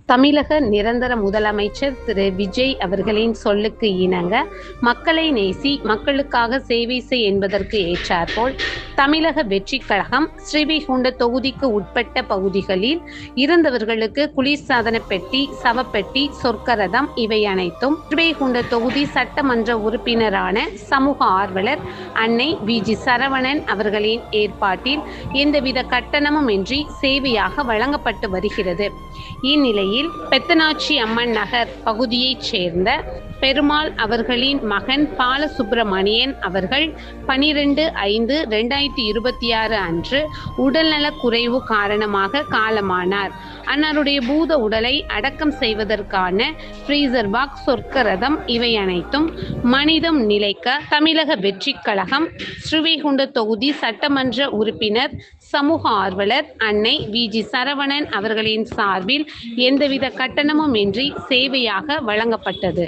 தமிழக நிரந்தர முதலமைச்சர் திரு விஜய் அவர்களின் சொல்லுக்கு இணங்க மக்களை நேசி மக்களுக்காக சேவை செய் என்பதற்கு ஏற்றாற்போல் தமிழக வெற்றிக் கழகம் ஸ்ரீவைகுண்ட தொகுதிக்கு உட்பட்ட பகுதிகளில் இருந்தவர்களுக்கு குளிர்சாதன பெட்டி, சவப்பெட்டி, சொர்க்கரதம் இவை அனைத்தும் ஸ்ரீவைகுண்ட தொகுதி சட்டமன்ற உறுப்பினரான சமூக ஆர்வலர் அன்னை வி.ஜி. சரவணன் அவர்களின் ஏற்பாட்டில் எந்தவித கட்டணமும் இன்றி சேவையாக வழங்கப்பட்டு வருகிறது. இந்நிலையில் பெத்தனாச்சி அம்மன் நகர் பகுதியைச் சேர்ந்த பெருமாள் அவர்களின் மகன் பாலசுப்பிரமணியன் அவர்கள் 12/5/2026 அன்று உடல்நலக் குறைவு காரணமாக காலமானார். அன்னாருடைய பூத உடலை அடக்கம் செய்வதற்கான ஃப்ரீசர் பாக்ஸ், சொர்க்கரதம் இவை அனைத்தும் மனிதம் நிலைக்க தமிழக வெற்றிக் கழகம் ஸ்ரீவைகுண்ட தொகுதி சட்டமன்ற உறுப்பினர் சமூக ஆர்வலர் அன்னை வி.ஜி. சரவணன் அவர்களின் சார்பில் எந்தவித கட்டணமும் இன்றி சேவையாக வழங்கப்பட்டது.